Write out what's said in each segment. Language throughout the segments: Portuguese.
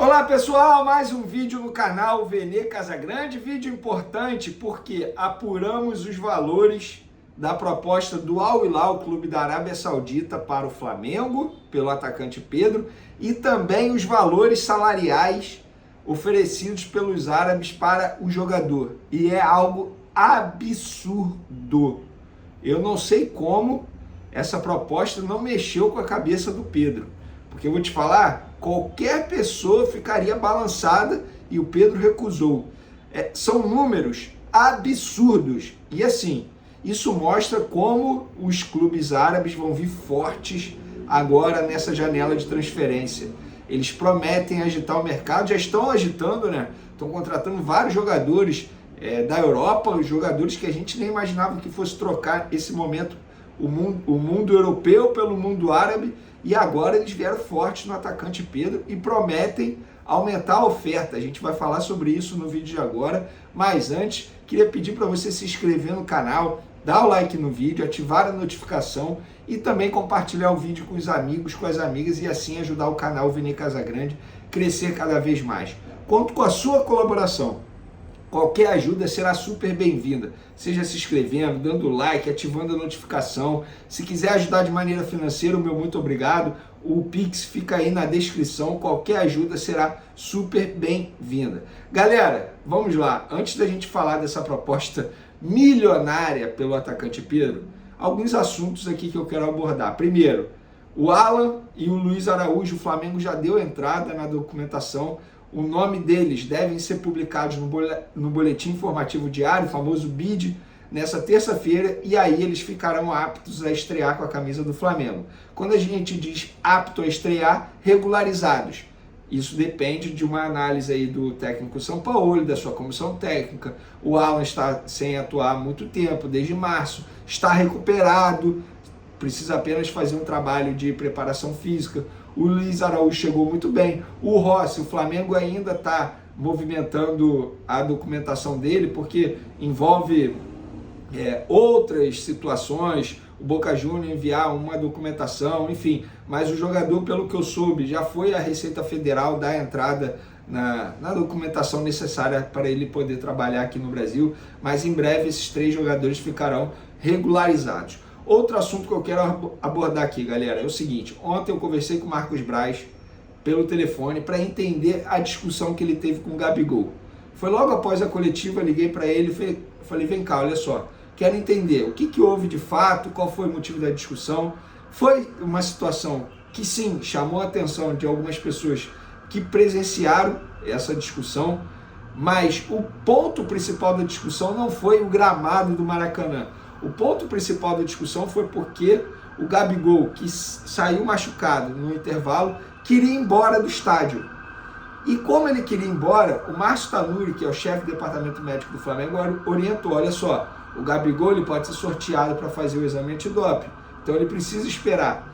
Olá pessoal, mais um vídeo no canal Vene Casagrande, vídeo importante porque apuramos os valores da proposta do Al Hilal, clube da Arábia Saudita, para o Flamengo, pelo atacante Pedro, e também os valores salariais oferecidos pelos árabes para o jogador, e é algo absurdo. Eu não sei como essa proposta não mexeu com a cabeça do Pedro, porque eu vou te falar, qualquer pessoa ficaria balançada e o Pedro recusou. São números absurdos. E assim, isso mostra como os clubes árabes vão vir fortes agora nessa janela de transferência. Eles prometem agitar o mercado, já estão agitando, né? Estão contratando vários jogadores da Europa, os jogadores que a gente nem imaginava que fosse trocar esse momento o mundo europeu pelo mundo árabe. E agora eles vieram fortes no atacante Pedro e prometem aumentar a oferta. A gente vai falar sobre isso no vídeo de agora. Mas antes, queria pedir para você se inscrever no canal, dar o like no vídeo, ativar a notificação e também compartilhar o vídeo com os amigos, com as amigas e assim ajudar o canal Vene Casagrande a crescer cada vez mais. Conto com a sua colaboração. Qualquer ajuda será super bem-vinda, seja se inscrevendo, dando like, ativando a notificação. Se quiser ajudar de maneira financeira, o meu muito obrigado. O Pix fica aí na descrição, qualquer ajuda será super bem-vinda. Galera, vamos lá, antes da gente falar dessa proposta milionária pelo atacante Pedro, alguns assuntos aqui que eu quero abordar. Primeiro, o Alan e o Luiz Araújo, o Flamengo já deu entrada na documentação. O nome deles devem ser publicados no Boletim Informativo Diário, o famoso BID, nessa terça-feira, e aí eles ficarão aptos a estrear com a camisa do Flamengo. Quando a gente diz apto a estrear, regularizados. Isso depende de uma análise aí do técnico Sampaoli, da sua comissão técnica. O Alan está sem atuar há muito tempo, desde março, está recuperado, precisa apenas fazer um trabalho de preparação física. O Luiz Araújo chegou muito bem. O Rossi, o Flamengo ainda está movimentando a documentação dele, porque envolve outras situações, o Boca Juniors enviar uma documentação, enfim. Mas o jogador, pelo que eu soube, já foi à Receita Federal dar entrada na documentação necessária para ele poder trabalhar aqui no Brasil. Mas em breve esses 3 jogadores ficarão regularizados. Outro assunto que eu quero abordar aqui, galera, é o seguinte. Ontem eu conversei com o Marcos Braz pelo telefone para entender a discussão que ele teve com o Gabigol. Foi logo após a coletiva, liguei para ele e falei, vem cá, olha só, quero entender o que houve de fato, qual foi o motivo da discussão. Foi uma situação que sim, chamou a atenção de algumas pessoas que presenciaram essa discussão, mas o ponto principal da discussão não foi o gramado do Maracanã. O ponto principal da discussão foi porque o Gabigol, que saiu machucado no intervalo, queria ir embora do estádio. E como ele queria ir embora, o Márcio Tanuri, que é o chefe do departamento médico do Flamengo, orientou, olha só, o Gabigol ele pode ser sorteado para fazer o exame antidoping, então ele precisa esperar.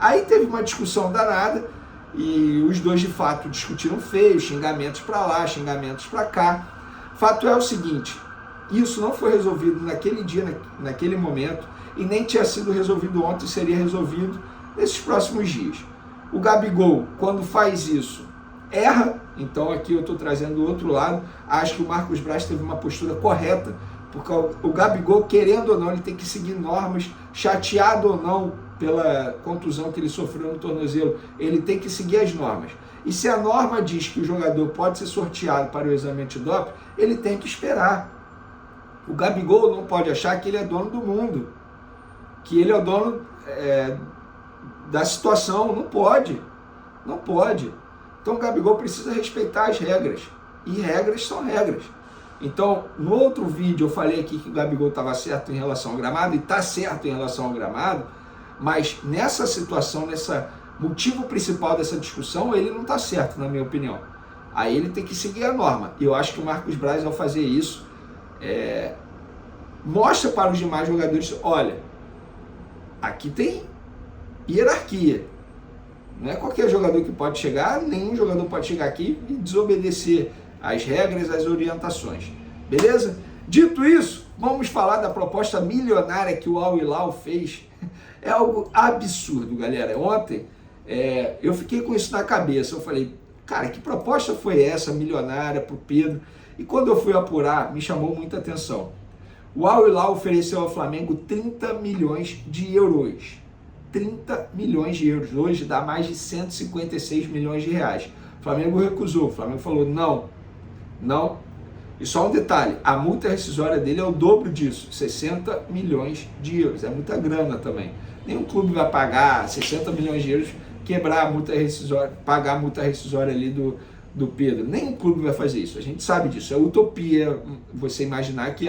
Aí teve uma discussão danada e os dois de fato discutiram feio, xingamentos para lá, xingamentos para cá. Fato é o seguinte, isso não foi resolvido naquele dia, naquele momento, e nem tinha sido resolvido ontem, seria resolvido nesses próximos dias. O Gabigol, quando faz isso, erra, então aqui eu estou trazendo o outro lado, acho que o Marcos Braz teve uma postura correta, porque o Gabigol, querendo ou não, ele tem que seguir normas, chateado ou não pela contusão que ele sofreu no tornozelo, ele tem que seguir as normas. E se a norma diz que o jogador pode ser sorteado para o exame antidoping, ele tem que esperar. O Gabigol não pode achar que ele é dono do mundo, que ele é o dono da situação. Não pode, não pode. Então o Gabigol precisa respeitar as regras, e regras são regras. Então, no outro vídeo eu falei aqui que o Gabigol estava certo em relação ao gramado, e está certo em relação ao gramado, mas nessa situação, nesse motivo principal dessa discussão, ele não está certo, na minha opinião. Aí ele tem que seguir a norma. E eu acho que o Marcos Braz, ao fazer isso, mostra para os demais jogadores, olha, aqui tem hierarquia, não é qualquer jogador que pode chegar, nenhum jogador pode chegar aqui e desobedecer as regras, as orientações, beleza? Dito isso, vamos falar da proposta milionária que o Al Hilal fez. É algo absurdo, galera. Ontem eu fiquei com isso na cabeça, eu falei, Cara, que proposta foi essa, milionária, para o Pedro? E quando eu fui apurar, me chamou muita atenção. O Al Hilal ofereceu ao Flamengo 30 milhões de euros. 30 milhões de euros. Hoje dá mais de 156 milhões de reais. O Flamengo recusou. O Flamengo falou, não. E só um detalhe, a multa rescisória dele é o dobro disso, 60 milhões de euros. É muita grana também. Nenhum clube vai pagar 60 milhões de euros, quebrar a multa rescisória, pagar a multa rescisória ali do Pedro. Nenhum clube vai fazer isso. A gente sabe disso. É utopia você imaginar que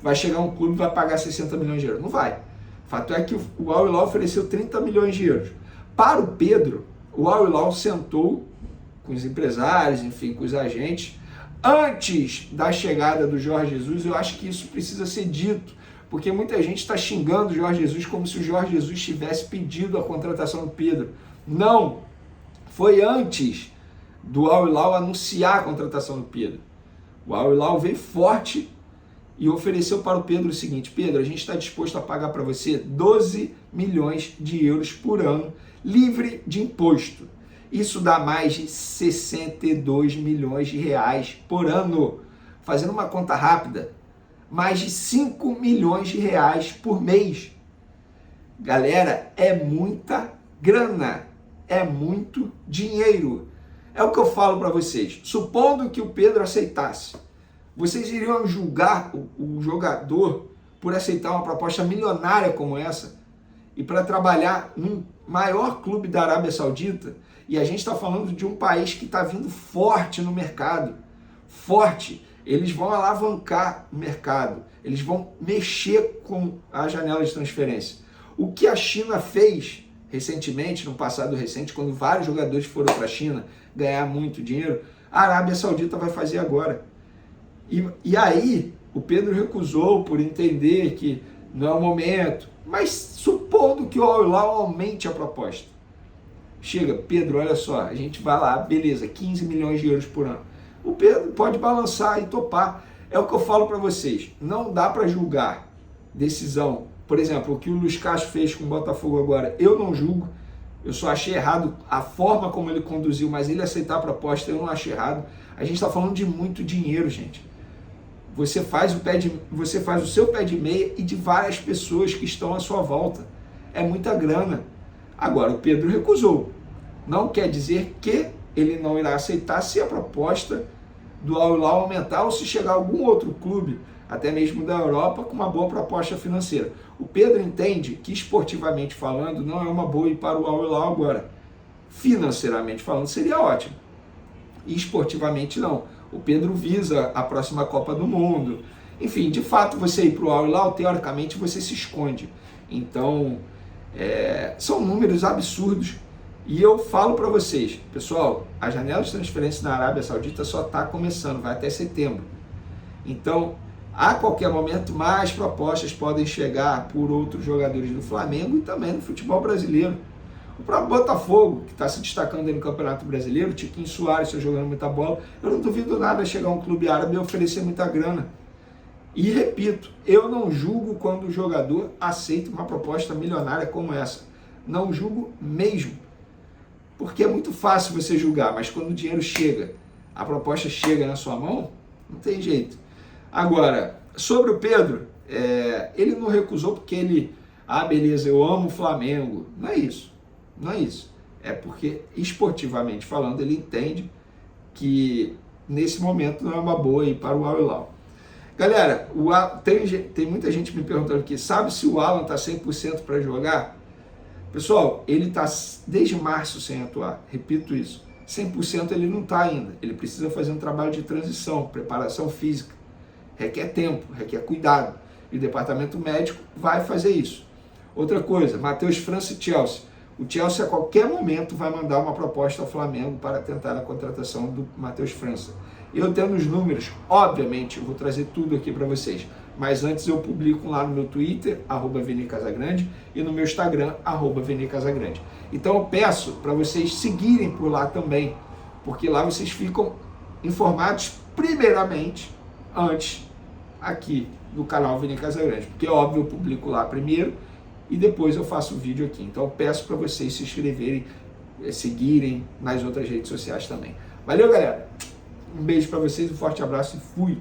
vai chegar um clube e vai pagar 60 milhões de euros. Não vai. O fato é que o Al Hilal ofereceu 30 milhões de euros. Para o Pedro, o Al Hilal sentou com os empresários, enfim, com os agentes, antes da chegada do Jorge Jesus. Eu acho que isso precisa ser dito, porque muita gente está xingando o Jorge Jesus como se o Jorge Jesus tivesse pedido a contratação do Pedro. Não, foi antes do Al Hilal anunciar a contratação do Pedro. O Al Hilal veio forte e ofereceu para o Pedro o seguinte: Pedro, a gente está disposto a pagar para você 12 milhões de euros por ano, livre de imposto. Isso dá mais de 62 milhões de reais por ano. Fazendo uma conta rápida, mais de 5 milhões de reais por mês. Galera, é muita grana, é muito dinheiro. É o que eu falo para vocês. Supondo que o Pedro aceitasse, vocês iriam julgar o jogador por aceitar uma proposta milionária como essa e para trabalhar num maior clube da Arábia Saudita? E a gente está falando de um país que está vindo forte no mercado. Forte. Eles vão alavancar o mercado. Eles vão mexer com a janela de transferência. O que a China fez recentemente, no passado recente, quando vários jogadores foram para a China ganhar muito dinheiro, a Arábia Saudita vai fazer agora. E aí, o Pedro recusou por entender que não é o momento. Mas supondo que o Al Hilal aumente a proposta. Chega, Pedro, olha só, a gente vai lá, beleza, 15 milhões de euros por ano. O Pedro pode balançar e topar. É o que eu falo para vocês, não dá para julgar decisão. Por exemplo, o que o Luiz Castro fez com o Botafogo agora, eu não julgo. Eu só achei errado a forma como ele conduziu, mas ele aceitar a proposta, eu não achei errado. A gente está falando de muito dinheiro, gente. Você faz o seu pé de meia e de várias pessoas que estão à sua volta. É muita grana. Agora, o Pedro recusou. Não quer dizer que ele não irá aceitar se a proposta do Al Hilal aumentar ou se chegar algum outro clube, até mesmo da Europa, com uma boa proposta financeira. O Pedro entende que, esportivamente falando, não é uma boa ir para o Al Hilal agora. Financeiramente falando, seria ótimo. E esportivamente, não. O Pedro visa a próxima Copa do Mundo. Enfim, de fato, você ir para o Al Hilal, teoricamente, você se esconde. Então, são números absurdos. E eu falo para vocês, pessoal, a janela de transferência na Arábia Saudita só está começando, vai até setembro. Então, a qualquer momento, mais propostas podem chegar por outros jogadores do Flamengo e também no futebol brasileiro. O próprio Botafogo, que está se destacando aí no Campeonato Brasileiro, Tiquinho Soares está jogando muita bola, eu não duvido nada chegar um clube árabe e oferecer muita grana. E repito, eu não julgo quando o jogador aceita uma proposta milionária como essa. Não julgo mesmo. Porque é muito fácil você julgar, mas quando o dinheiro chega, a proposta chega na sua mão, não tem jeito. Agora, sobre o Pedro, ele não recusou porque ele, beleza, eu amo o Flamengo. Não é isso, não é isso. É porque, esportivamente falando, ele entende que nesse momento não é uma boa ir para o Al Hilal. Galera, tem muita gente me perguntando aqui, sabe se o Alan está 100% para jogar? Pessoal, ele está desde março sem atuar, repito isso, 100% ele não está ainda, ele precisa fazer um trabalho de transição, preparação física, requer tempo, requer cuidado, e o departamento médico vai fazer isso. Outra coisa, Matheus França e Chelsea, o Chelsea a qualquer momento vai mandar uma proposta ao Flamengo para tentar a contratação do Matheus França. Eu tendo os números, obviamente, eu vou trazer tudo aqui para vocês. Mas antes eu publico lá no meu Twitter, @ViniCasagrande, e no meu Instagram, @ViniCasagrande. Então eu peço para vocês seguirem por lá também, porque lá vocês ficam informados primeiramente, antes, aqui no canal Vini Casagrande. Porque, óbvio, eu publico lá primeiro e depois eu faço o vídeo aqui. Então eu peço para vocês se inscreverem seguirem nas outras redes sociais também. Valeu, galera! Um beijo para vocês, um forte abraço e fui!